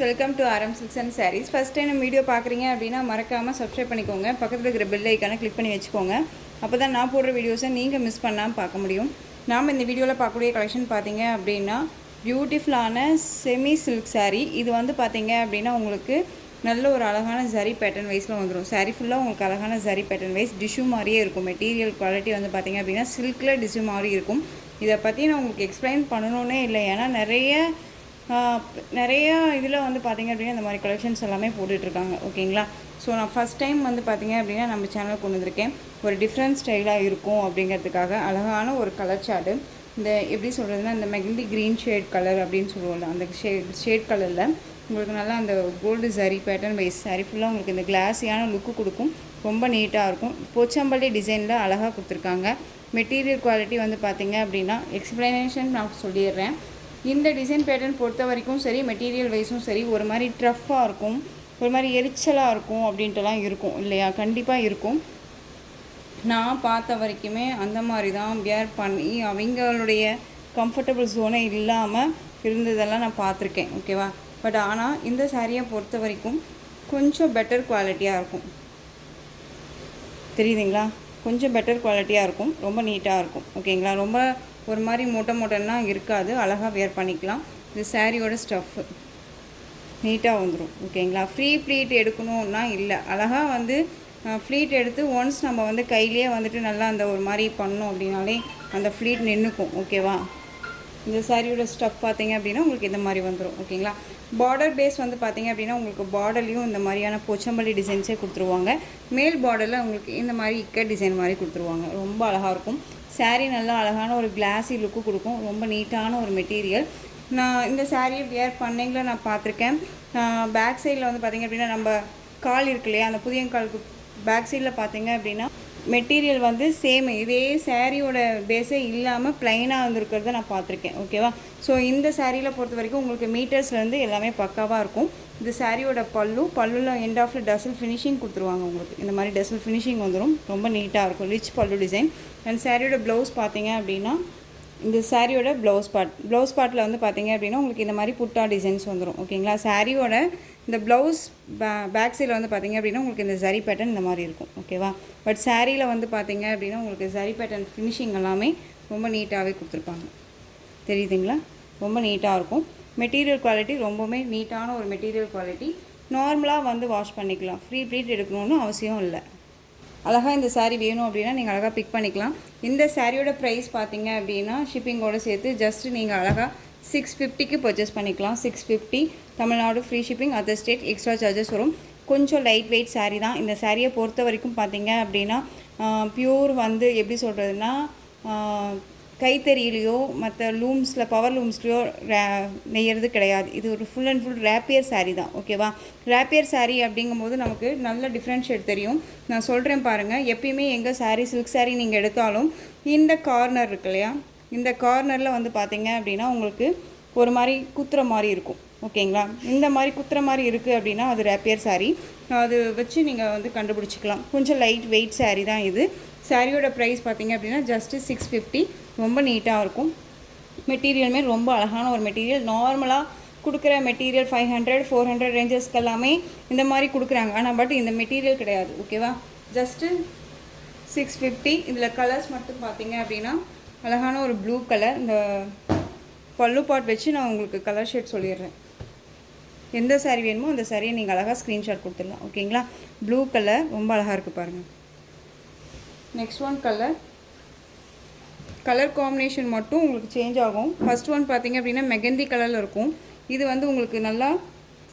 Welcome to RM Silks and Sarees. First time video பார்க்குறீங்க அப்படின்னா மறக்காமல் சப்ஸ்கிரைப் பண்ணிக்கோங்க. பக்கத்தில் இருக்கிற பெல் ஐக்கானை கிளிக் பண்ணி வச்சுக்கோங்க. அப்போ தான் நான் போடுற வீடியோஸை நீங்கள் மிஸ் பண்ணாமல் பார்க்க முடியும். நாம் இந்த வீடியோவில் பார்க்கக்கூடிய கலெக்ஷன் பார்த்தீங்க அப்படின்னா பியூட்டிஃபுல்லான செமி சில்க் saree. இது வந்து பார்த்தீங்க அப்படின்னா உங்களுக்கு நல்ல ஒரு அழகான ஜரி பேட்டர்ன் வைஸில் வந்துடும். saree ஃபுல்லாக உங்களுக்கு அழகான ஜரி பேட்டர்ன் வைஸ் டிஷ்யூ மாதிரியே இருக்கும். மெட்டீரியல் குவாலிட்டி வந்து பார்த்தீங்க அப்படின்னா சில்கில் டிஷ்யூ மாதிரி இருக்கும். இதை பற்றி நான் உங்களுக்கு எக்ஸ்பிளைன் பண்ணணுன்னே இல்லை, ஏன்னா நிறைய இதில் வந்து பார்த்திங்க அப்படின்னா இந்த மாதிரி கலெக்ஷன்ஸ் எல்லாமே போட்டுட்ருக்காங்க. ஓகேங்களா? ஸோ நான் ஃபஸ்ட் டைம் வந்து பார்த்திங்க அப்படின்னா நம்ம சேனல் கொண்டு வந்திருக்கேன். ஒரு டிஃப்ரெண்ட் ஸ்டைலாக இருக்கும் அப்படிங்கிறதுக்காக அழகான ஒரு கலர் சார்ட்டு. இந்த எப்படி சொல்கிறதுனா இந்த மெகந்தி க்ரீன் ஷேட் கலர் அப்படின்னு சொல்லுவோம்ல, அந்த ஷேட் கலரில் உங்களுக்கு நல்லா அந்த gold zari pattern wise sari ஃபுல்லாக உங்களுக்கு இந்த கிளாஸியான லுக்கு கொடுக்கும். ரொம்ப நீட்டாக இருக்கும். போச்சம்பள்ளி டிசைனில் அழகாக கொடுத்துருக்காங்க. மெட்டீரியல் குவாலிட்டி வந்து பார்த்திங்க அப்படின்னா எக்ஸ்ப்ளனேஷன் நான் சொல்லிடுறேன். இந்த டிசைன் பேட்டர்ன் பொறுத்த வரைக்கும் சரி, மெட்டீரியல் வைஸும் சரி, ஒரு மாதிரி ட்ரஃப்பாக இருக்கும், ஒரு மாதிரி எரிச்சலாக இருக்கும் அப்படின்ட்டுலாம் இருக்கும் இல்லையா? கண்டிப்பாக இருக்கும். நான் பார்த்த வரைக்குமே அந்த மாதிரி தான் வியர் பண்ணி அவங்களுடைய கம்ஃபர்டபுள் ஜோனே இல்லாமல் இருந்ததெல்லாம் நான் பார்த்துருக்கேன். ஓகேவா? பட் ஆனால் இந்த சாரியை பொறுத்த வரைக்கும் கொஞ்சம் பெட்டர் குவாலிட்டியாக இருக்கும். தெரியுதுங்களா? கொஞ்சம் பெட்டர் குவாலிட்டியாக இருக்கும். ரொம்ப நீட்டாக இருக்கும். ஓகேங்களா? ரொம்ப ஒரு மாதிரி மொட்டைன்னா இருக்காது. அழகாக வியர் பண்ணிக்கலாம். இது சாரியோட ஸ்டஃப்பு நீட்டாக வந்துடும். ஓகேங்களா? ஃப்ரீ ப்ளீட் எடுக்கணுன்னா இல்லை, அழகாக வந்து ஃப்ளீட் எடுத்து ஒன்ஸ் நம்ம வந்து கையிலே வந்துட்டு நல்லா அந்த ஒரு மாதிரி பண்ணோம் அப்படின்னாலே அந்த ஃப்ளீட் நின்றுக்கும். ஓகேவா? இந்த சாரியோட ஸ்டஃப் பார்த்தீங்க அப்படின்னா உங்களுக்கு இந்த மாதிரி வந்துடும். ஓகேங்களா? பார்டர் பேஸ் வந்து பார்த்திங்க அப்படின்னா உங்களுக்கு பார்டர்லேயும் இந்த மாதிரியான போச்சம்பள்ளி டிசைன்ஸே கொடுத்துருவாங்க. மேல் பார்டரில் உங்களுக்கு இந்த மாதிரி இக்கட் டிசைன் மாதிரி கொடுத்துருவாங்க. ரொம்ப அழகாக இருக்கும். சாரீ நல்லா அழகான ஒரு கிளாஸி லுக்கு கொடுக்கும். ரொம்ப நீட்டான ஒரு மெட்டீரியல். நான் இந்த சாரியை வியர் பண்ணீங்கள நான் பார்த்துருக்கேன். பேக் சைடில் வந்து பார்த்திங்க அப்படின்னா நம்ம கால் இருக்கு இல்லையா, அந்த புதிய காலுக்கு பேக் சைடில் பார்த்திங்க அப்படின்னா மெட்டீரியல் வந்து சேம் இதே சாரியோட பேஸே இல்லாமல் ப்ளைனாக வந்துருக்கிறத நான் பார்த்துருக்கேன். ஓகேவா? ஸோ இந்த சாரியில் பொறுத்த வரைக்கும் உங்களுக்கு மீட்டர்ஸ்லேருந்து எல்லாமே பக்காவாக இருக்கும். இந்த சாரியோட பல்லுவில் எண்ட் ஆஃபில் டசல் ஃபினிஷிங் கொடுத்துருவாங்க. உங்களுக்கு இந்த மாதிரி டசல் ஃபினிஷிங் வந்துடும். ரொம்ப நீட்டாக இருக்கும். ரிச் பல்லு டிசைன். அண்ட் சாரியோட ப்ளவுஸ் பார்த்தீங்க அப்படின்னா இந்த சாரியோட ப்ளவுஸ் பார்ட்டில் வந்து பார்த்தீங்க அப்படின்னா உங்களுக்கு இந்த மாதிரி புட்டா டிசைன்ஸ் வந்துடும். ஓகேங்களா? சாரியோட இந்த ப்ளவுஸ் பேக் சைடில் வந்து பார்த்திங்க அப்படின்னா உங்களுக்கு இந்த ஜரி பேட்டர்ன் இந்த மாதிரி இருக்கும். ஓகேவா? பட் சாரியில் வந்து பார்த்திங்க அப்படின்னா உங்களுக்கு ஜரி பேட்டர்ன் ஃபினிஷிங் எல்லாமே ரொம்ப நீட்டாகவே கொடுத்துருப்பாங்க. தெரியுதுங்களா? ரொம்ப நீட்டாக இருக்கும். மெட்டீரியல் குவாலிட்டி ரொம்பவுமே நீட்டான ஒரு மெட்டீரியல் குவாலிட்டி. நார்மலாக வந்து வாஷ் பண்ணிக்கலாம். ஃப்ரீ ப்ளீட் எடுக்கணும்னு அவசியம் இல்லை. அழகாக இந்த சாரீ வேணும் அப்படின்னா நீங்கள் அழகாக பிக் பண்ணிக்கலாம். இந்த சாரியோட ப்ரைஸ் பார்த்தீங்க அப்படின்னா ஷிப்பிங்கோடு சேர்த்து ஜஸ்ட் நீங்கள் அழகாக 650க்கு பர்ச்சேஸ் பண்ணிக்கலாம். 650 Tamil Nadu free shipping. Other state extra charges வரும். கொஞ்சம் லைட் வெயிட் சாரீ தான். இந்த சாரியை பொறுத்த வரைக்கும் பார்த்தீங்க அப்படின்னா பியூர் வந்து எப்படி சொல்கிறதுனா கைத்தறியிலையோ மற்ற லூம்ஸில் பவர் லூம்ஸ்லையோ நெய்யறது கிடையாது. இது ஒரு ஃபுல் அண்ட் ஃபுல் ரேப்பியர் சாரீ தான். ஓகேவா? ரேப்பியர் சாரீ அப்படிங்கும்போது நமக்கு நல்ல டிஃப்ரென்ஷியேட் தெரியும். நான் சொல்கிறேன் பாருங்கள். எப்பயுமே எங்கள் சாரீ சில்க் சாரீ நீங்கள் எடுத்தாலும் இந்த கார்னர் இருக்கு இல்லையா, இந்த கார்னரில் வந்து பார்த்தீங்க அப்படின்னா உங்களுக்கு ஒரு மாதிரி குத்துற மாதிரி இருக்கும். ஓகேங்களா? இந்த மாதிரி குத்துற மாதிரி இருக்குது அப்படின்னா அது ரேப்பியர் சாரீ. அது வச்சு நீங்கள் வந்து கண்டுபிடிச்சிக்கலாம். கொஞ்சம் லைட் வெயிட் சாரீ தான் இது. சாரியோட ப்ரைஸ் பார்த்தீங்க அப்படின்னா ஜஸ்ட்டு 650. ரொம்ப நீட்டாக இருக்கும். மெட்டீரியலுமே ரொம்ப அழகான ஒரு மெட்டீரியல். நார்மலாக கொடுக்குற மெட்டீரியல் 500 400 ரேஞ்சஸ்க்கு எல்லாமே இந்த மாதிரி கொடுக்குறாங்க. ஆனால் பட் இந்த மெட்டீரியல் கிடையாது. ஓகேவா? ஜஸ்ட்டு 650. இதில் கலர்ஸ் மட்டும் பார்த்தீங்க அப்படின்னா அழகான ஒரு ப்ளூ கலர். இந்த பல்லு பாட் வச்சு நான் உங்களுக்கு கலர் ஷேட் சொல்லிடுறேன். எந்த சாரீ வேணுமோ அந்த சாரியை நீங்கள் அழகாக ஸ்க்ரீன்ஷாட் கொடுத்துடலாம். ஓகேங்களா? ப்ளூ கலர் ரொம்ப அழகாக இருக்குது பாருங்கள். நெக்ஸ்ட் ஒன் கலர் காம்பினேஷன் மட்டும் உங்களுக்கு சேஞ்ச் ஆகும். ஃபர்ஸ்ட் ஒன் பார்த்தீங்க அப்படின்னா மெகந்தி கலரில் இருக்கும். இது வந்து உங்களுக்கு நல்லா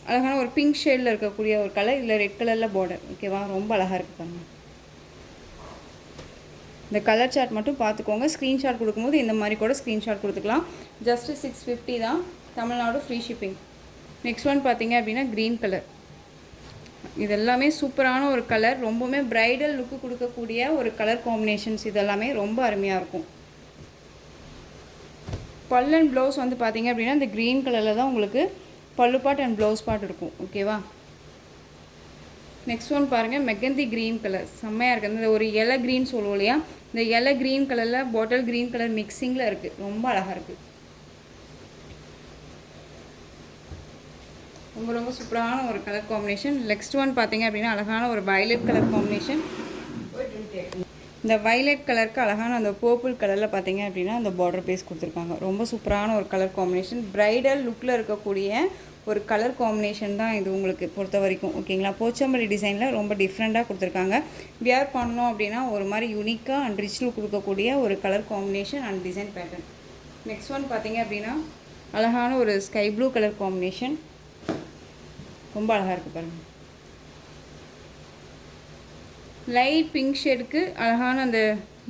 அழகான ஒரு பிங்க் ஷேடில் இருக்கக்கூடிய ஒரு கலர். இதில் ரெட் கலரில் பார்டர். ஓகேவா? ரொம்ப அழகாக இருக்குது பாருங்கள். இந்த கலர் சார்ட் மட்டும் பார்த்துக்கோங்க. ஸ்க்ரீன்ஷாட் கொடுக்கும்போது இந்த மாதிரி கூட ஸ்க்ரீன்ஷாட் கொடுத்துக்கலாம். ஜஸ்ட்டு 650 தான். Tamil Nadu free shipping. Next one பார்த்தீங்க அப்படின்னா க்ரீன் கலர். இது எல்லாமே சூப்பரான ஒரு கலர். ரொம்பவுமே ப்ரைடல் லுக்கு கொடுக்கக்கூடிய ஒரு கலர் காம்பினேஷன்ஸ். இதெல்லாமே ரொம்ப அருமையாக இருக்கும். பல் அண்ட் ப்ளவுஸ் வந்து பார்த்தீங்க அப்படின்னா இந்த க்ரீன் கலரில் தான் உங்களுக்கு பல்லு பாட் அண்ட் ப்ளவுஸ் பாட் இருக்கும். ஓகேவா? நெக்ஸ்ட் ஒன் பாருங்கள். மெகந்தி க்ரீன் கலர் செம்மையாக இருக்குது. இந்த ஒரு இலை க்ரீன் சொல்லுவோம் இல்லையா, இந்த இலை க்ரீன் கலரில் பாட்டில் க்ரீன் கலர் மிக்சிங்கில் இருக்குது. ரொம்ப அழகாக இருக்குது. ரொம்ப ரொம்ப சூப்பரான ஒரு கலர் காம்பினேஷன். நெக்ஸ்ட் ஒன் பார்த்தீங்க அப்படின்னா அழகான ஒரு வயலட் கலர் காம்பினேஷன். இந்த வயலட் கலருக்கு அழகான அந்த பர்பிள் கலரில் பார்த்தீங்க அப்படின்னா அந்த பார்டர் பேஸ் கொடுத்துருக்காங்க. ரொம்ப சூப்பரான ஒரு கலர் காம்பினேஷன். ப்ரைடல் லுக்கில் இருக்கக்கூடிய ஒரு கலர் காம்பினேஷன் தான் இது உங்களுக்கு பொறுத்த வரைக்கும். ஓகேங்களா, போச்சம்பள்ளி டிசைனில் ரொம்ப டிஃப்ரெண்ட்டாக கொடுத்துருக்காங்க. வியர் பண்ணோம் அப்படின்னா ஒரு மாதிரி யூனிக்காக அண்ட் ரிச் லுக் கொடுக்கக்கூடிய ஒரு colour combination and design pattern. Next one பார்த்தீங்க அப்படின்னா அழகான ஒரு ஸ்கை ப்ளூ கலர் காம்பினேஷன். ரொம்ப அழகாக இருக்குது பாருங்கள். லைட் பிங்க் ஷேடுக்கு அழகான அந்த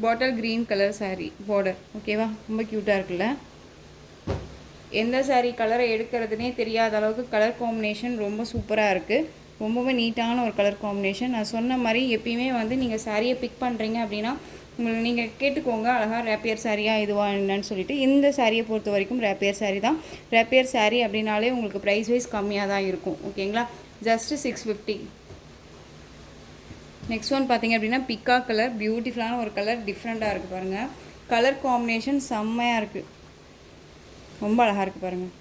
பாட்டில் க்ரீன் கலர் சாரீ பார்டர். ஓகேவா, ரொம்ப க்யூட்டாக இருக்குல்ல. எந்த சாரீ கலரை எடுக்கிறதுனே தெரியாத அளவுக்கு கலர் காம்பினேஷன் ரொம்ப சூப்பராக இருக்குது. ரொம்பவே நீட்டான ஒரு கலர் காம்பினேஷன். நான் சொன்ன மாதிரி எப்பயுமே வந்து நீங்கள் சாரியை பிக் பண்ணுறீங்க அப்படின்னா உங்களுக்கு நீங்கள் கேட்டுக்கோங்க அழகாக ரேப்பியர் சாரியா இதுவா என்னன்னு சொல்லிட்டு. இந்த சாரியை பொறுத்த வரைக்கும் ரேப்பியர் சாரீ தான். ரேப்பியர் சாரீ அப்படின்னாலே உங்களுக்கு ப்ரைஸ் வைஸ் கம்மியாக தான் இருக்கும். ஓகேங்களா, ஜஸ்ட்டு 650. நெக்ஸ்ட் ஒன் பார்த்தீங்க அப்படின்னா பிக்கா கலர். பியூட்டிஃபுல்லான ஒரு கலர், டிஃப்ரெண்ட்டாக இருக்குது பாருங்கள். கலர் காம்பினேஷன் செம்மையாக இருக்குது. ரொம்ப அழகாக இருக்குது பாருங்கள்.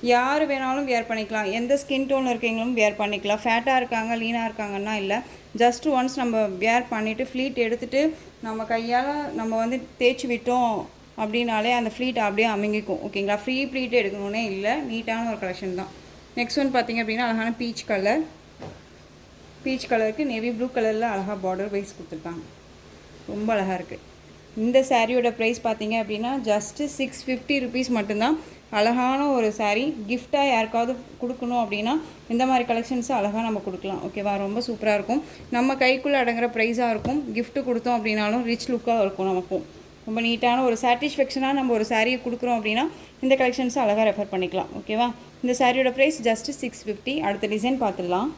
யார் வேணாலும் வியர் பண்ணிக்கலாம். எந்த ஸ்கின் டோனில் இருக்கீங்களும் வியர் பண்ணிக்கலாம். ஃபேட்டாக இருக்காங்க லீனாக இருக்காங்கன்னா இல்லை, ஜஸ்ட் ஒன்ஸ் நம்ம வியர் பண்ணிவிட்டு ஃப்ளீட் எடுத்துகிட்டு நம்ம கையால் நம்ம வந்து தேய்ச்சி விட்டோம் அப்படின்னாலே அந்த ஃப்ளீட் அப்படியே அமுங்கிக்கும். ஓகேங்களா, ஃப்ரீ ப்ளீட் எடுக்கணுன்னே இல்லை, நீட்டான ஒரு கலெக்ஷன் தான். நெக்ஸ்ட் ஒன் பார்த்திங்க அப்படின்னா அழகான பீச் கலர். பீச் கலருக்கு நேவி ப்ளூ கலரில் அழகாக பார்டர் வைஸ் கொடுத்துருக்காங்க. ரொம்ப அழகாக இருக்குது. இந்த சாரியோட ப்ரைஸ் பார்த்தீங்க அப்படின்னா ஜஸ்ட்டு 650 ருபீஸ் மட்டும்தான். அழகான ஒரு சாரீ. கிஃப்டாக யாருக்காவது கொடுக்கணும் அப்படின்னா இந்த மாதிரி கலெக்ஷன்ஸை அழகாக நம்ம கொடுக்கலாம். ஓகேவா, ரொம்ப சூப்பராக இருக்கும். நம்ம கைக்குள்ளே அடங்குற ப்ரைஸாக இருக்கும். கிஃப்ட்டு கொடுத்தோம் அப்படின்னாலும் ரிச் லுக்காக இருக்கும். நமக்கும் ரொம்ப நீட்டான ஒரு சாட்டிஸ்ஃபேக்ஷனாக நம்ம ஒரு சாரியை கொடுக்குறோம் அப்படின்னா இந்த கலெக்ஷன்ஸை அழகாக ரெஃபர் பண்ணிக்கலாம். ஓகேவா, இந்த சாரியோட ப்ரைஸ் ஜஸ்ட்டு 650. அடுத்த டிசைன் பார்த்துடலாம்.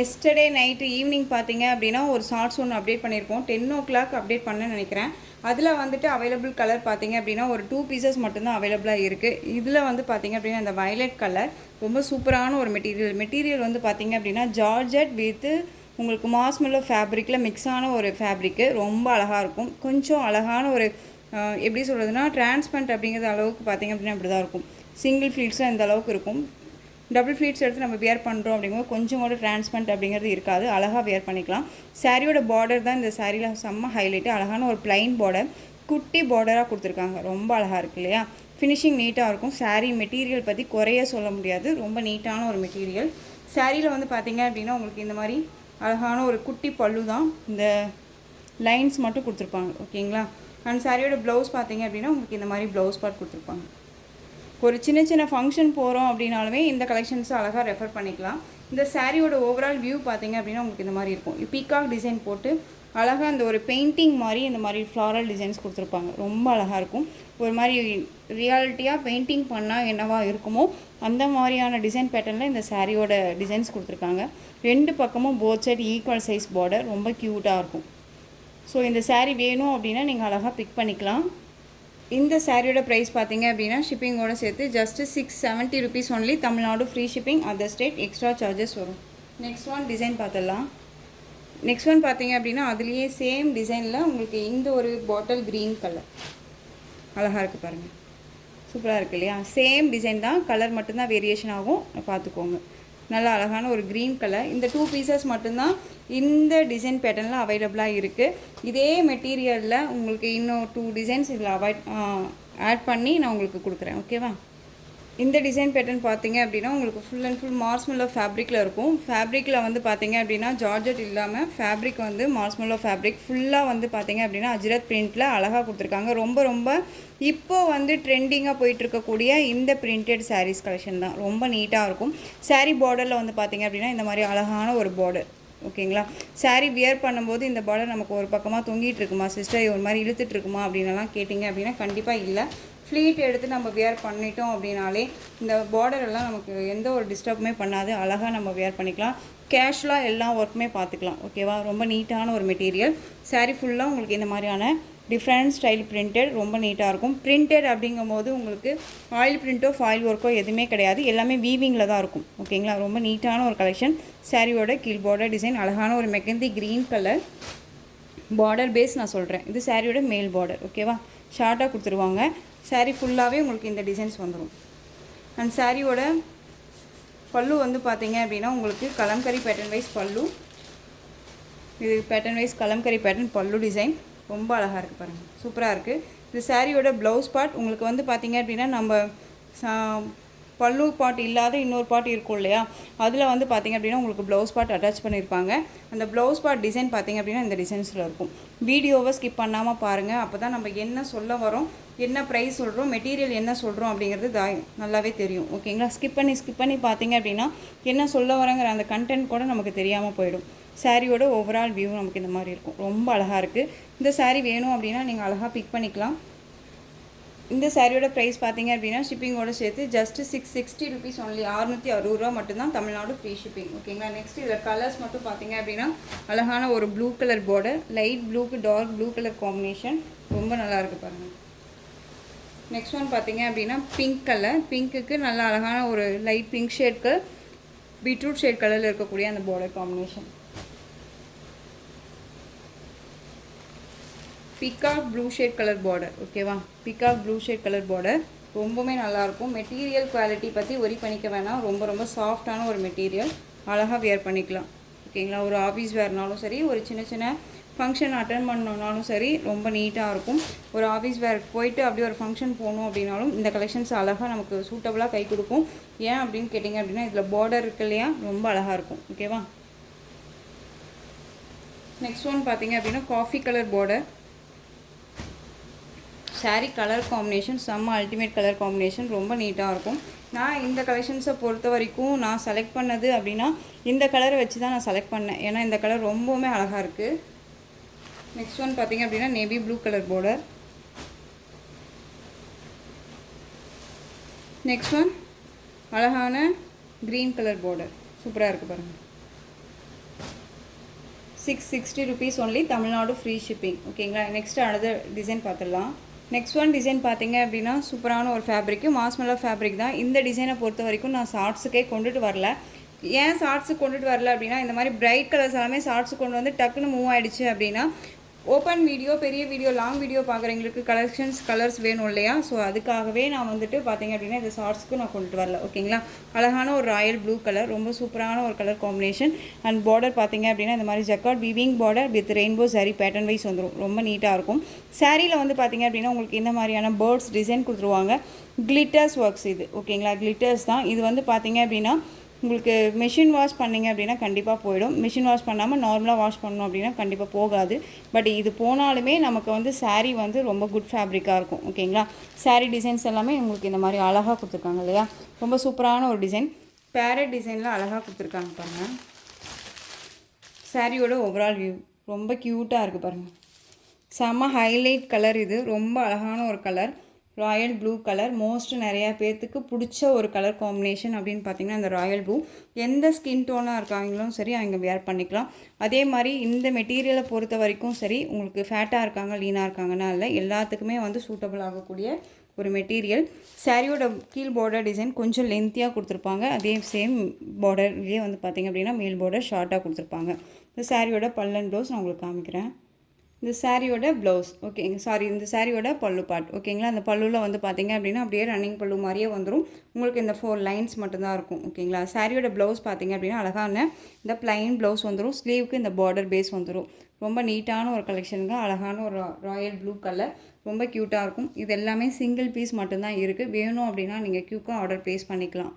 எஸ்டர்டே நைட்டு ஈவினிங் பார்த்தீங்க அப்படின்னா ஒரு ஷார்ட்ஸ் ஒன்று அப்டேட் பண்ணியிருக்கோம். 10 o'clock அப்டேட் பண்ண நினைக்கிறேன். அதில் வந்துட்டு அவைலபிள் கலர் பார்த்தீங்க அப்படின்னா ஒரு 2 pieces மட்டும்தான் அவைலபிளாக இருக்குது. இதில் வந்து பார்த்தீங்க அப்படின்னா இந்த வயலட் கலர் ரொம்ப சூப்பரான ஒரு மெட்டீரியல் வந்து பார்த்தீங்க அப்படின்னா ஜார்ஜெட் வித்து உங்களுக்கு மாஸ்மெல்லோ ஃபேப்ரிக்கில் மிக்ஸான ஒரு ஃபேப்ரிக்கு. ரொம்ப அழகாக இருக்கும். கொஞ்சம் அழகான ஒரு எப்படி சொல்கிறதுனா டிரான்ஸ்பரண்ட் அப்படிங்கிற அளவுக்கு பார்த்தீங்க அப்படின்னா அப்படி தான் இருக்கும். சிங்கிள் ஃப்ளீட்ஸில் இந்த அளவுக்கு இருக்கும். டபுள் ஃப்ளீட்ஸ் எடுத்து நம்ம வியர் பண்ணுறோம் அப்படிங்கும்போது கொஞ்சம் கூட டிரான்ஸ்பரண்ட் அப்படிங்கிறது இருக்காது. அழகாக வியர் பண்ணிக்கலாம். சாரியோட பார்டர் தான் இந்த சாரியில் செம்ம ஹைலைட்டு. அழகான ஒரு பிளைன் பார்டர், குட்டி பார்டராக கொடுத்துருக்காங்க. ரொம்ப அழகாக இருக்குது இல்லையா. ஃபினிஷிங் நீட்டாக இருக்கும். சாரீ மெட்டீரியல் பற்றி குறைய சொல்ல முடியாது. ரொம்ப நீட்டான ஒரு மெட்டீரியல். சாரியில் வந்து பார்த்திங்க அப்படின்னா உங்களுக்கு இந்த மாதிரி அழகான ஒரு குட்டி பல்லு தான். இந்த லைன்ஸ் மட்டும் கொடுத்துருப்பாங்க. ஓகேங்களா. அண்ட் சாரியோட ப்ளவுஸ் பார்த்திங்க அப்படின்னா உங்களுக்கு இந்த மாதிரி ப்ளவுஸ் பார்ட் கொடுத்துருப்பாங்க. ஒரு சின்ன சின்ன ஃபங்க்ஷன் போகிறோம் அப்படின்னாலுமே இந்த கலெக்ஷன்ஸை அழகாக ரெஃபர் பண்ணிக்கலாம். இந்த சாரியோட ஓவரால் வியூ பார்த்தீங்க அப்படின்னா உங்களுக்கு இந்த மாதிரி இருக்கும். பீகாக் டிசைன் போட்டு அழகாக இந்த ஒரு பெயிண்டிங் மாதிரி இந்த மாதிரி ஃப்ளாரல் டிசைன்ஸ் கொடுத்துருப்பாங்க. ரொம்ப அழகாக இருக்கும். ஒரு மாதிரி ரியாலிட்டியாக பெயிண்டிங் பண்ணால் என்னவா இருக்குமோ அந்த மாதிரியான டிசைன் பேட்டர்னில் இந்த சாரியோட டிசைன்ஸ் கொடுத்துருக்காங்க. 2 பக்கமும் both side equal size border. ரொம்ப க்யூட்டாக இருக்கும். ஸோ இந்த சாரீ வேணும் அப்படின்னா நீங்கள் அழகாக பிக் பண்ணிக்கலாம். இந்த சாரியோட ப்ரைஸ் பார்த்தீங்க அப்படின்னா ஷிப்பிங்கோடு சேர்த்து just 670 rupees only. Tamil Nadu free shipping, other state extra charges வரும். நெக்ஸ்ட் ஒன் டிசைன் பார்த்துடலாம். நெக்ஸ்ட் ஒன் பார்த்தீங்க அப்படின்னா அதுலேயே சேம் டிசைனில் உங்களுக்கு இந்த ஒரு பாட்டில் க்ரீன் கலர் அழகாக இருக்குது பாருங்கள். சூப்பராக இருக்குது இல்லையா. சேம் டிசைன் தான், கலர் மட்டும்தான் வேரியேஷன் ஆகும். பார்த்துக்கோங்க. நல்லா அழகான ஒரு க்ரீன் கலர். இந்த 2 pieces மட்டும்தான் இந்த டிசைன் பேட்டர்னில் அவைலபிளாக இருக்குது. இதே மெட்டீரியலில் உங்களுக்கு இன்னும் 2 டிசைன்ஸ் இதில் ஆட் பண்ணி நான் உங்களுக்கு கொடுக்குறேன். ஓகேவா. இந்த டிசைன் பேட்டர்ன் பார்த்தீங்க அப்படின்னா உங்களுக்கு ஃபுல் அண்ட் ஃபுல் மார்ஸ்மெல்லோ ஃபேப்ரிக்கில் இருக்கும். ஃபேப்ரிக்கில் வந்து பார்த்தீங்க அப்படின்னா ஜார்ஜெட் இல்லாமல் ஃபேப்ரிக் வந்து மார்ஸ்மெல்லோ ஃபேப்ரிக் ஃபுல்லாக வந்து பார்த்தீங்க அப்படின்னா அஜ்ரத் பிரிண்டில் அழகாக கொடுத்துருக்காங்க. ரொம்ப ரொம்ப இப்போது வந்து ட்ரெண்டிங்காக போயிட்டுருக்கக்கூடிய இந்த பிரிண்டட் சாரீஸ் கலெக்ஷன் தான். ரொம்ப நீட்டாக இருக்கும். சாரீ பார்டரில் வந்து பார்த்தீங்க அப்படின்னா இந்த மாதிரி அழகான ஒரு பார்டர். ஓகேங்களா. சாரீ வியர் பண்ணும்போது இந்த பார்டர் நமக்கு ஒரு பக்கமாக தொங்கிட்டு இருக்குமா சிஸ்டர், ஒரு மாதிரி இழுத்துட்டு இருக்குமா அப்படின்லாம் கேட்டிங்க அப்படின்னா கண்டிப்பாக இல்லை. ஃப்ளீட் எடுத்து நம்ம வியர் பண்ணிட்டோம் அப்படின்னாலே இந்த பார்டரெல்லாம் நமக்கு எந்த ஒரு டிஸ்டர்புமே பண்ணாது. அழகாக நம்ம வியர் பண்ணிக்கலாம். கேஷுவலாக எல்லா ஒர்க்குமே பார்த்துக்கலாம். ஓகேவா. ரொம்ப நீட்டான ஒரு மெட்டீரியல். சாரீ ஃபுல்லாக உங்களுக்கு இந்த மாதிரியான டிஃப்ரெண்ட் ஸ்டைல் பிரிண்டட் ரொம்ப நீட்டாக இருக்கும். பிரிண்டட் அப்படிங்கும் போது உங்களுக்கு ஆயில் பிரிண்ட்டோ ஃபாயில் ஒர்க்கோ எதுவுமே கிடையாது. எல்லாமே வீவிங்கில் தான் இருக்கும். ஓகேங்களா. ரொம்ப நீட்டான ஒரு கலெக்ஷன். சாரியோட கீழ் பார்டர் டிசைன் அழகான ஒரு mehndi green colour border base நான் சொல்கிறேன். இது சாரியோட மேல் பார்டர். ஓகேவா. ஷார்ட்டாக கொடுத்துருவாங்க. சாரீ ஃபுல்லாகவே உங்களுக்கு இந்த டிசைன்ஸ் வந்துடும். அண்ட் சாரியோட பல்லு வந்து பார்த்தீங்க அப்படின்னா உங்களுக்கு கலம்கரி பேட்டர்ன் வைஸ் பல்லு. இது பேட்டர்ன் வைஸ் கலம்கரி பேட்டர்ன் பல்லு டிசைன் ரொம்ப அழகாக இருக்குது பாருங்கள், சூப்பராக இருக்குது. இது சாரியோட ப்ளவுஸ் பார்ட் உங்களுக்கு வந்து பார்த்தீங்க அப்படின்னா நம்ம பல்லு பார்ட் இல்லாத இன்னொரு பார்ட் இருக்கும் இல்லையா, அதில் வந்து பார்த்திங்க அப்படின்னா உங்களுக்கு ப்ளவுஸ் பார்ட் அட்டாச் பண்ணியிருப்பாங்க. அந்த ப்ளவுஸ் பார்ட் டிசைன் பார்த்திங்க அப்படின்னா இந்த டிசைன்ஸில் இருக்கும். வீடியோவை ஸ்கிப் பண்ணாமல் பாருங்கள், அப்போ தான் நம்ம என்ன சொல்ல வரோம், என்ன ப்ரைஸ் சொல்கிறோம், மெட்டீரியல் என்ன சொல்கிறோம் அப்படிங்கிறது நல்லாவே தெரியும். ஓகேங்களா, ஸ்கிப் பண்ணி பார்த்தீங்க அப்படின்னா என்ன சொல்ல வரங்கிற அந்த கண்டென்ட் கூட நமக்கு தெரியாமல் போயிடும். சாரியோட ஓவரால் வியூ நமக்கு இந்த மாதிரி இருக்கும். ரொம்ப அழகாக இருக்குது. இந்த சாரீ வேணும் அப்படின்னா நீங்கள் அழகாக பிக் பண்ணிக்கலாம். இந்த சாரியோட ப்ரைஸ் பார்த்தீங்க அப்படின்னா ஷிப்பிங்கோட சேர்த்து ஜஸ்ட் 660 ருபீஸ் ஒன்லி, 660 ரூபா மட்டும்தான், தமிழ்நாடு ஃப்ரீ ஷிப்பிங். ஓகேங்களா, நெக்ஸ்ட் இதில் கலர்ஸ் மட்டும் பார்த்தீங்க அப்படின்னா அழகான ஒரு ப்ளூ கலர் பார்டர், லைட் ப்ளூக்கு டார்க் ப்ளூ கலர் காம்பினேஷன் ரொம்ப நல்லாயிருக்கு பாருங்கள். நெக்ஸ்ட் ஒன் பார்த்தீங்க அப்படின்னா பிங்க் கலர், பிங்க்குக்கு நல்லா அழகான ஒரு லைட் பிங்க் ஷேட்க்கு பீட்ரூட் ஷேட் கலரில் இருக்கக்கூடிய அந்த border combination. Peacock blue shade colour border. ஓகேவா, peacock blue shade colour border ரொம்பவுமே நல்லாயிருக்கும். மெட்டீரியல் குவாலிட்டி பற்றி ஒரி பண்ணிக்க வேணாம், ரொம்ப ரொம்ப சாஃப்டான ஒரு மெட்டீரியல், அழகாக வியர் பண்ணிக்கலாம். ஓகேங்களா, ஒரு ஆஃபீஸ் வேர்னாலும் சரி, ஒரு சின்ன சின்ன ஃபங்க்ஷன் அட்டன் பண்ணணுன்னாலும் சரி, ரொம்ப நீட்டாக இருக்கும். ஒரு ஆஃபீஸ் வேர் போயிட்டு அப்படியே ஒரு ஃபங்க்ஷன் போகணும் அப்படின்னாலும் இந்த கலெக்ஷன்ஸ் அழகாக நமக்கு சூட்டபுளாக கை கொடுக்கும். ஏன் அப்படின்னு கேட்டிங்க அப்படின்னா இதில் பார்டர் இருக்கு இல்லையா, ரொம்ப அழகாக இருக்கும். ஓகேவா, நெக்ஸ்ட் ஒன் பார்த்தீங்க அப்படின்னா coffee colour border. Sari colour combination செம்ம அல்டிமேட் கலர் காம்பினேஷன், ரொம்ப நீட்டாக இருக்கும். நான் இந்த கலெக்ஷன்ஸை பொறுத்த வரைக்கும் நான் செலக்ட் பண்ணது அப்படின்னா இந்த கலரை வச்சு தான் நான் செலக்ட் பண்ணேன், ஏன்னா இந்த கலர் ரொம்பவுமே அழகாக இருக்குது. நெக்ஸ்ட் ஒன் பார்த்திங்க அப்படின்னா navy blue colour border. Next one அழகான க்ரீன் கலர் பார்டர், சூப்பராக இருக்குது பாருங்கள். 660 rupees only, Tamil Nadu free shipping. ஓகேங்களா, நெக்ஸ்ட் அனதர் டிசைன் பார்த்துடலாம். நெக்ஸ்ட் ஒன் டிசைன் பார்த்தீங்க அப்படின்னா சூப்பரான ஒரு ஃபேப்ரிக்கு, மாஸ்மெல்லா ஃபேப்ரிக் தான். இந்த டிசைனை பொறுத்த வரைக்கும் நான் ஷார்ட்ஸுக்கே கொண்டுட்டு வரல. ஏன் ஷார்ட்ஸுக்கு கொண்டுட்டு வரல அப்படின்னா இந்த மாதிரி பிரைட் கலர்ஸ் எல்லாமே ஷார்ட்ஸுக்கு கொண்டு வந்து டக்குன்னு மூவ் ஆகிடுச்சு அப்படின்னா ஓப்பன் வீடியோ, பெரிய வீடியோ, லாங் வீடியோ பார்க்குறவங்களுக்கு கலர்ஸ் வேணும் இல்லையா, ஸோ அதுக்காகவே நான் வந்துட்டு பார்த்தீங்க அப்படின்னா இந்த ஷார்ட்ஸ்க்கு நான் கொண்டுட்டு வரல. ஓகேங்களா, அழகான ஒரு ராயல் ப்ளூ கலர், ரொம்ப சூப்பரான ஒரு கலர் காம்பினேஷன். அண்ட் பார்டர் பார்த்தீங்க அப்படின்னா இந்த மாதிரி jacquard weaving border with rainbow sari pattern wise வந்துடும், ரொம்ப நீட்டாக இருக்கும். சாரியில் வந்து பார்த்தீங்க அப்படின்னா உங்களுக்கு இந்த மாதிரியான பேர்ட்ஸ் டிசைன் கொடுத்துருவாங்க. கிளிட்டர்ஸ் ஒர்க்ஸ் இது. ஓகேங்களா, கிளிட்டர்ஸ் தான் இது. வந்து பார்த்தீங்க அப்படின்னா உங்களுக்கு மிஷின் வாஷ் பண்ணிங்க அப்படின்னா கண்டிப்பாக போயிடும். மிஷின் வாஷ் பண்ணாமல் நார்மலாக வாஷ் பண்ணணும் அப்படின்னா கண்டிப்பாக போகாது. பட் இது போனாலுமே நமக்கு வந்து சாரீ வந்து ரொம்ப குட் ஃபேப்ரிக்காக இருக்கும். ஓகேங்களா, சாரீ டிசைன்ஸ் எல்லாமே உங்களுக்கு இந்த மாதிரி அழகாக கொடுத்துருக்காங்க இல்லையா, ரொம்ப சூப்பரான ஒரு டிசைன். பேரட் டிசைனில் அழகாக கொடுத்துருக்காங்க பாருங்கள். சாரியோட ஓவரால் வியூ ரொம்ப க்யூட்டாக இருக்குது பாருங்கள். செம்ம ஹைலைட் கலர் இது, ரொம்ப அழகான ஒரு கலர், ராயல் ப்ளூ கலர். நிறையா பேர்த்துக்கு பிடிச்ச ஒரு கலர் காம்பினேஷன் அப்படின்னு பார்த்தீங்கன்னா இந்த ராயல் ப்ளூ. எந்த ஸ்கின் டோனாக இருக்காங்களும் சரி அவங்க வேர் பண்ணிக்கலாம். அதே மாதிரி இந்த மெட்டீரியலை பொறுத்த வரைக்கும் சரி, உங்களுக்கு ஃபேட்டாக இருக்காங்க லீனாக இருக்காங்கன்னா இல்லை, எல்லாத்துக்குமே வந்து சூட்டபிள் ஆகக்கூடிய ஒரு மெட்டீரியல். சாரியோட கீழ் பார்டர் டிசைன் கொஞ்சம் லென்த்தியாக கொடுத்துருப்பாங்க. அதே சேம் பார்டர்லேயே வந்து பார்த்திங்க அப்படின்னா மேல் பார்டர் ஷார்ட்டாக கொடுத்துருப்பாங்க. இந்த சாரியோட பல்லன் ப்ளவுஸ் நான் உங்களுக்கு காமிக்கிறேன். இந்த சாரியோட ப்ளவுஸ், ஓகேங்க, இந்த சாரியோட பல்லு பார்ட். ஓகேங்களா, அந்த பல்லுவில் வந்து பார்த்திங்க அப்படின்னா அப்படியே ரன்னிங் பல்லு மாதிரியே வந்துடும். உங்களுக்கு இந்த 4 லைன்ஸ் மட்டும்தான் இருக்கும். ஓகேங்களா, சாரியோட ப்ளவுஸ் பார்த்திங்க அப்படின்னா அழகான இந்த ப்ளைன் ப்ளவுஸ் வந்துடும். ஸ்லீவுக்கு இந்த பார்டர் பேஸ் வந்துடும். ரொம்ப நீட்டான ஒரு கலெக்ஷனுங்க. அழகான ஒரு ராயல் ப்ளூ கலர், ரொம்ப க்யூட்டாக இருக்கும். இது எல்லாமே சிங்கிள் பீஸ் மட்டும்தான் இருக்குது. வேணும் அப்படின்னா நீங்கள் க்யூக்காக ஆர்டர் ப்ளேஸ் பண்ணிக்கலாம்.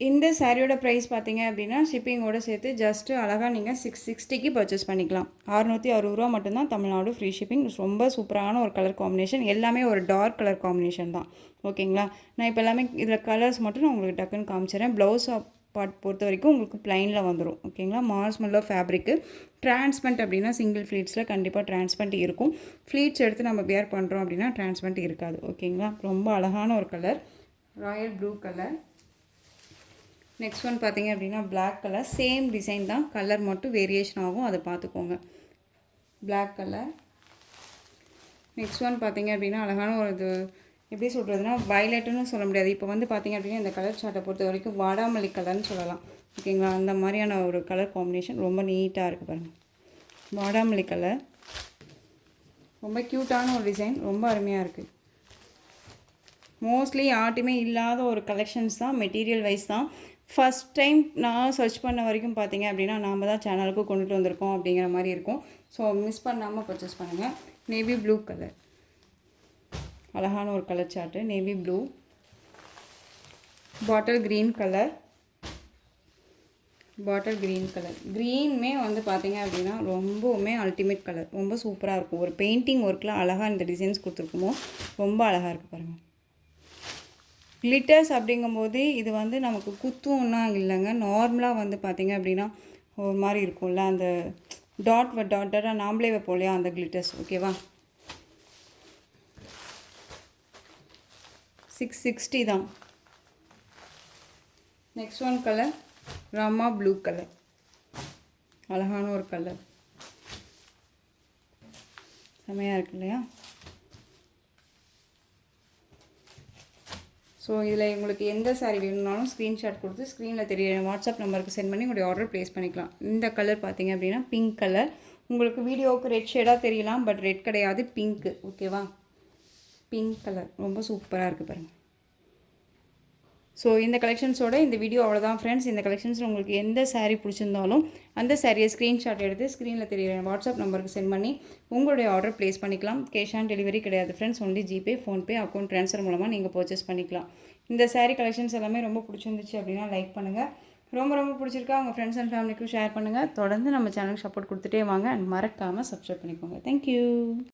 இந்த சாரியோட ப்ரைஸ் பார்த்தீங்க அப்படின்னா ஷிப்பிங்கோடு சேர்த்து ஜஸ்ட்டு அழகாக நீங்கள் 660க்கு பர்ச்சேஸ் பண்ணிக்கலாம். 660 ரூபா மட்டும்தான், தமிழ்நாடு ஃப்ரீ ஷிப்பிங். ரொம்ப சூப்பரான ஒரு கலர் காம்பினேஷன், எல்லாமே ஒரு டார்க் கலர் காம்பினேஷன் தான். ஓகேங்களா, நான் இப்போ எல்லாமே இதில் கலர்ஸ் மட்டும் நான் உங்களுக்கு டக்குன்னு காமிச்சிடறேன். ப்ளவுஸ் பார்ட் பொறுத்த வரைக்கும் உங்களுக்கு ப்ளைனில் வந்துடும். ஓகேங்களா, மார்ஸ்மெல்லோ ஃபேப்ரிக்கு. டிரான்ஸ்பரண்ட் அப்படின்னா சிங்கிள் ஃப்ளீட்ஸில் கண்டிப்பாக டிரான்ஸ்பரண்ட் இருக்கும். ஃப்ளீட்ஸ் எடுத்து நம்ம வேர் பண்ணுறோம் அப்படின்னா டிரான்ஸ்பரண்ட் இருக்காது. ஓகேங்களா, ரொம்ப அழகான ஒரு colour, Royal blue colour. Next one பார்த்திங்க அப்படின்னா பிளாக் கலர், சேம் டிசைன் தான், கலர் மட்டும் வேரியேஷன் ஆகும், அதை பார்த்துக்கோங்க. Black colour. நெக்ஸ்ட் ஒன் பார்த்திங்க அப்படின்னா அழகான ஒரு இது, எப்படி சொல்கிறதுனா வயலட்டுன்னு சொல்ல முடியாது. இப்போ வந்து பார்த்திங்க அப்படின்னா இந்த கலர் சார்ட்டை பொறுத்த வரைக்கும் வாடாமல்லி கலர்னு சொல்லலாம். ஓகேங்களா, அந்த மாதிரியான ஒரு கலர் காம்பினேஷன் ரொம்ப நீட்டாக இருக்குது பாருங்கள். வாடாமல்லி கலர், ரொம்ப க்யூட்டான ஒரு டிசைன், ரொம்ப அருமையாக இருக்குது. மோஸ்ட்லி யார்ட்டுமே இல்லாத ஒரு கலெக்ஷன்ஸ் தான், மெட்டீரியல் வைஸ் தான். ஃபஸ்ட் டைம் நான் சர்ச் பண்ண வரைக்கும் பார்த்தீங்க அப்படின்னா நாம் தான் சேனலுக்கு கொண்டுட்டு வந்திருக்கோம் அப்படிங்கிற மாதிரி இருக்கும். ஸோ மிஸ் பண்ணாமல் பர்ச்சேஸ் பண்ணுங்கள். நேவி ப்ளூ கலர், அழகான ஒரு colour chart. Navy blue, bottle green colour, bottle green colour. க்ரீனுமே வந்து பார்த்தீங்க அப்படின்னா ரொம்பவுமே அல்டிமேட் கலர், ரொம்ப சூப்பராக இருக்கும். ஒரு பெயிண்டிங் ஒர்க்கில் அழகாக இந்த டிசைன்ஸ் கொடுத்துருக்குமோ ரொம்ப அழகாக இருக்குது பாருங்கள். கிளிட்டர்ஸ் அப்படிங்கும்போது இது வந்து நமக்கு குத்தும்னா இல்லைங்க, நார்மலாக வந்து பார்த்திங்க அப்படின்னா ஒரு மாதிரி இருக்கும்ல, அந்த டாட்டாக நாம்ளே வைப்போம் இல்லையா, அந்த கிளிட்டர்ஸ். ஓகேவா, 660 தான். Next one colour Rama blue colour, அழகான ஒரு கலர், செமையாக இருக்கு இல்லையா. ஸோ இதில் உங்களுக்கு எந்த சாரீ வேணும்னாலும் ஸ்க்ரீன்ஷாட் கொடுத்து ஸ்க்ரீனில் தெரிய வாட்ஸ்அப் நம்பருக்கு சென்ட் பண்ணி உங்களுடைய ஆர்டர் ப்ளேஸ் பண்ணிக்கலாம். இந்த கலர் பார்த்தீங்க அப்படின்னா பிங்க் கலர். உங்களுக்கு வீடியோவுக்கு ரெட் ஷேடாக தெரியலாம், பட் ரெட் கிடையாது, பிங்க்கு. ஓகேவா, பிங்க் கலர் ரொம்ப சூப்பராக இருக்குது பாருங்கள். ஸோ இந்த கலெக்ஷன்ஸோட இந்த வீடியோ அவ்வளோதான் ஃப்ரெண்ட்ஸ். இந்த கலெக்ஷன்ஸில் உங்களுக்கு எந்த சாரீ பிடிச்சிருந்தாலும் அந்த சாரியை ஸ்க்ரீன்ஷாட் எடுத்து ஸ்க்ரீனில் தெரியுற வாட்ஸ்அப் நம்பருக்கு சென்ட் பண்ணி உங்களுடைய ஆர்டர் ப்ளேஸ் பண்ணிக்கலாம். கேஷ் ஆன் டெலிவரி கிடையாது friends, only GPay, PhonePe, account transfer மூலமாக நீங்கள் பர்ச்சேஸ் பண்ணிக்கலாம். இந்த சாரீ கலெக்ஷன்ஸ் எல்லாமே ரொம்ப பிடிச்சிருந்துச்சு அப்படின்னா லைக் பண்ணுங்கள். ரொம்ப ரொம்ப பிடிச்சிருக்கா உங்கள் ஃப்ரெண்ட்ஸ் அண்ட் ஃபேமிலிக்கும் ஷேர் பண்ணுங்கள். தொடர்ந்து நம்ம சேனலுக்கு சப்போர்ட் கொடுத்துட்டே வாங்க. அண்ட் மறக்காமல் சப்ஸ்கிரைப் பண்ணிக்கோங்க. தேங்க்யூ.